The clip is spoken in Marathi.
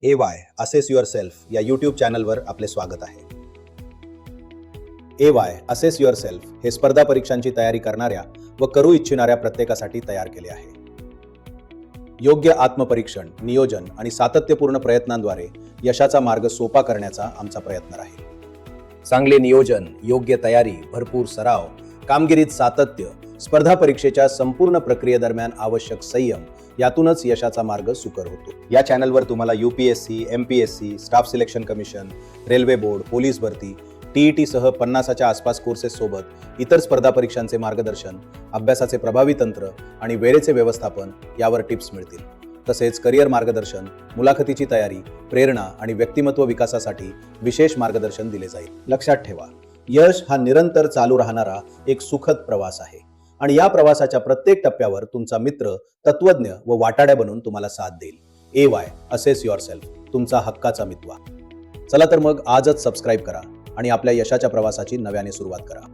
AY असेस युअर सेल्फ या यूट्यूब चॅनलवर आपले स्वागत आहे. AY असेस युअर सेल्फ हे स्पर्धा परीक्षांची तयारी करणाऱ्या व करू इच्छिणाऱ्या प्रत्येकासाठी तयार केले आहे. योग्य आत्मपरीक्षण, नियोजन आणि सातत्यपूर्ण प्रयत्नांद्वारे यशाचा मार्ग सोपा करण्याचा आमचा प्रयत्न राहील. चांगले नियोजन, योग्य तयारी, भरपूर सराव, कामगिरीत सातत्य, स्पर्धा परीक्षेच्या संपूर्ण प्रक्रियेदरम्यान आवश्यक संयम यातूनच यशाचा मार्ग सुकर होतो. या चॅनलवर तुम्हाला UPSC, MPSC, staff selection commission, railway board, police भरती, TET सह 50च्या आसपास कोर्सेस सोबत इतर स्पर्धा परीक्षांचे मार्गदर्शन, अभ्यासाचे प्रभावी तंत्र आणि वेळेचे व्यवस्थापन यावर टिप्स मिळतील. तसेच करिअर मार्गदर्शन, मुलाखतीची तयारी, प्रेरणा आणि व्यक्तिमत्व विकासासाठी विशेष मार्गदर्शन दिले जाईल. लक्षात ठेवा, यश हा निरंतर चालू राहणारा एक सुखद प्रवास आहे आणि या प्रवासाच्या प्रत्येक टप्प्यावर तुमचा मित्र, तत्वज्ञ व वाटाड्या बनून तुम्हाला साथ देईल. AY असेस युअर सेल्फ, तुमचा हक्काचा मित्र. चला तर मग आजच सबस्क्राईब करा आणि आपल्या यशाच्या प्रवासाची नव्याने सुरुवात करा.